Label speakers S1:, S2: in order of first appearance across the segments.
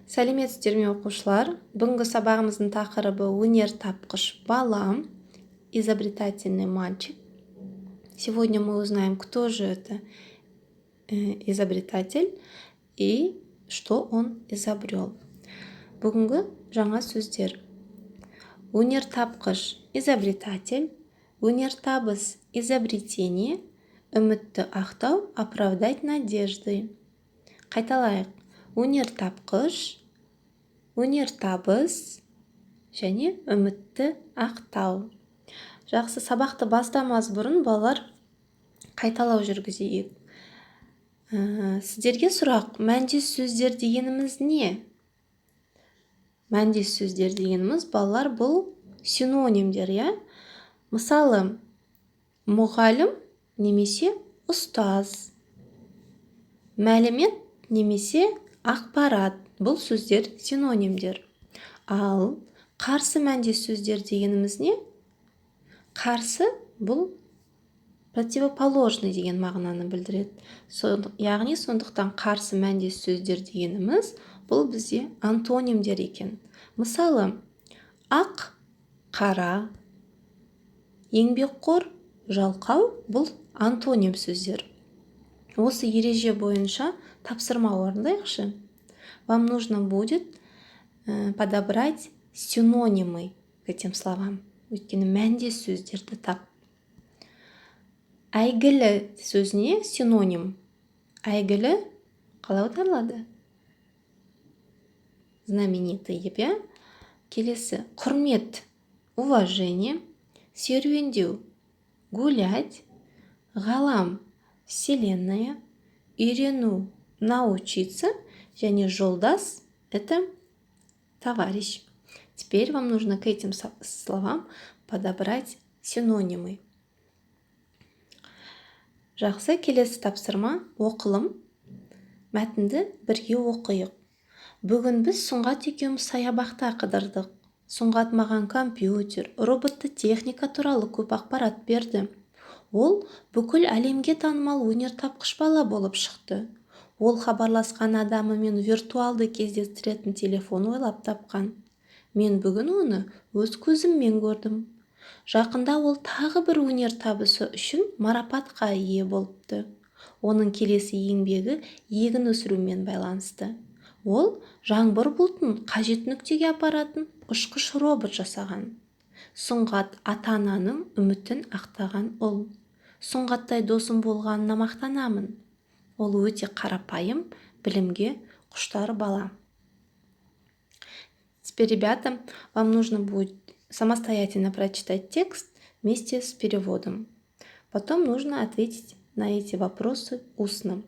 S1: Сәлеметсіздер ме оқушылар? Бүгінгі сабағымыздың тақырыбы өнер тапқыш бала, изобретательный мальчик. Сегодня мы узнаем, кто же это изобретатель и что он изобрел. Бүгінгі жаңа сөздер. Өнер тапқыш изобретатель, өнер табыс изобретение, үмітті ақтау оправдать надеждой. Қайталайық. Өнер тапқыш, өнер табыс және үмітті ақтау. Жақсы, сабақты бастамас бұрын балалар қайталау жүргізейік. Сіздерге сұрақ, мәндес сөздер дегеніміз не? Мәндес сөздер дегеніміз балалар бұл синонимдер, я? Мысалы, мұғалім немесе ұстаз, мәлімет немесе ақпарат, бұл сөздер синонимдер. Ал қарсы мәндес сөздер дегеніміз не? Қарсы бұл противоположный деген мағынаны білдіреді. Яғни сондықтан қарсы мәндес сөздер дегеніміз бұл бізде антонимдер екен. Мысалы, ақ, қара, еңбекқор, жалқау бұл антоним сөздер. Осы ереже бойынша тапсырма орындайықшы. Вам нужно будет подобрать синонимы к этим словам. Өйткені мәндес сөздерді тап. Әйгілі сөзіне синоним. Әйгілі қалай аударылады? Знаменитый деп, я? Келесі, құрмет, уважение, серуендеу, гулять, ғалам, вселенная, үйрену, научиться, және жолдас – это товарищ. Теперь вам нужно к этим словам подобрать синонимы. Жақсы, келесі тапсырма оқылым. Мәтінді бірге оқиық. Бүгін біз Сұңғат екеуміз саябақта қыдырдық. Сұңғат маған компьютер, роботты техника туралы көп ақпарат берді. Ол бүкіл әлемге танымал өнер тапқыш бала болып шықты. Ол хабарласқан адамымен виртуалды кездестіретін телефон ойлап тапқан. Мен бүгін оны өз көзіммен көрдім. Жақында ол тағы бір өнер табысы үшін марапатқа ие болыпты. Оның келесі еңбегі егін өсірумен байланысты. Ол жаңбыр бұлтын қажет нүктеге апаратын ұшқыш робот жасаған. Сұңғат ата-ананың үмітін ақтаған ол. Сұңғаттай досым болғанына мақтанамын. Ол өте қарапайым, білімге құштар бала. Теперь, ребята, вам нужно будет самостоятельно прочитать текст вместе с переводом. Потом нужно ответить на эти вопросы устно.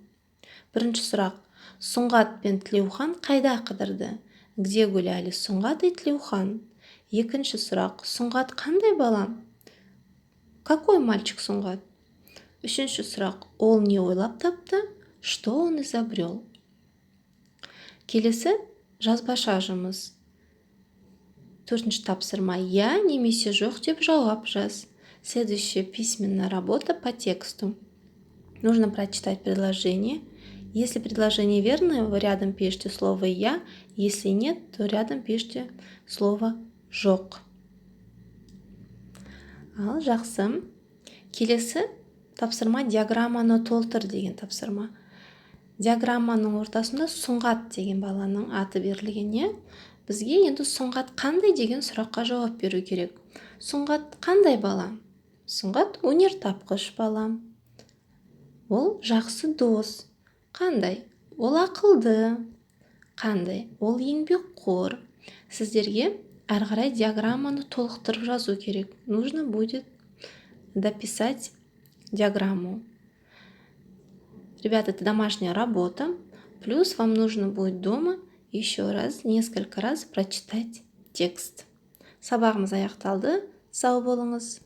S1: Бірінші сұрақ. Сұңғат пен Тлеухан қайда қыдырды? Где гуляли Сұңғат и Тлеухан? Екінші сұрақ. Сұңғат қандай бала? Какой мальчик Сұңғат? Үшінші сұрақ. Ол не ойлап тапты? Что он изобрел? Келесі жазбаша жұмыс. Төртінші тапсырма. Я немесе жоқ деп жауап жаз. Следующая письменная работа по тексту. Нужно прочитать предложение. Если предложение верное, вы рядом пишите слово «я». Если нет, то рядом пишите слово «жоқ». Ал жақсы. Келесі тапсырма диаграмманы толтыр деген тапсырма. Диаграмманың ортасында Сұңғат деген баланың аты берілген, не? Бізге енді Сұңғат қандай деген сұраққа жауап беру керек. Сұңғат қандай бала? Сұңғат өнер тапқыш бала. Ол жақсы дос. Қандай? Ол ақылды. Қандай? Ол еңбекқор. Сіздерге әрі қарай диаграмманы толықтырып жазу керек. Нужно будет дописать диаграмму. Ребята, это домашняя работа. Плюс вам нужно будет дома еще раз, несколько раз прочитать текст. Сабағымыз аяқталды. Сау болыңыз.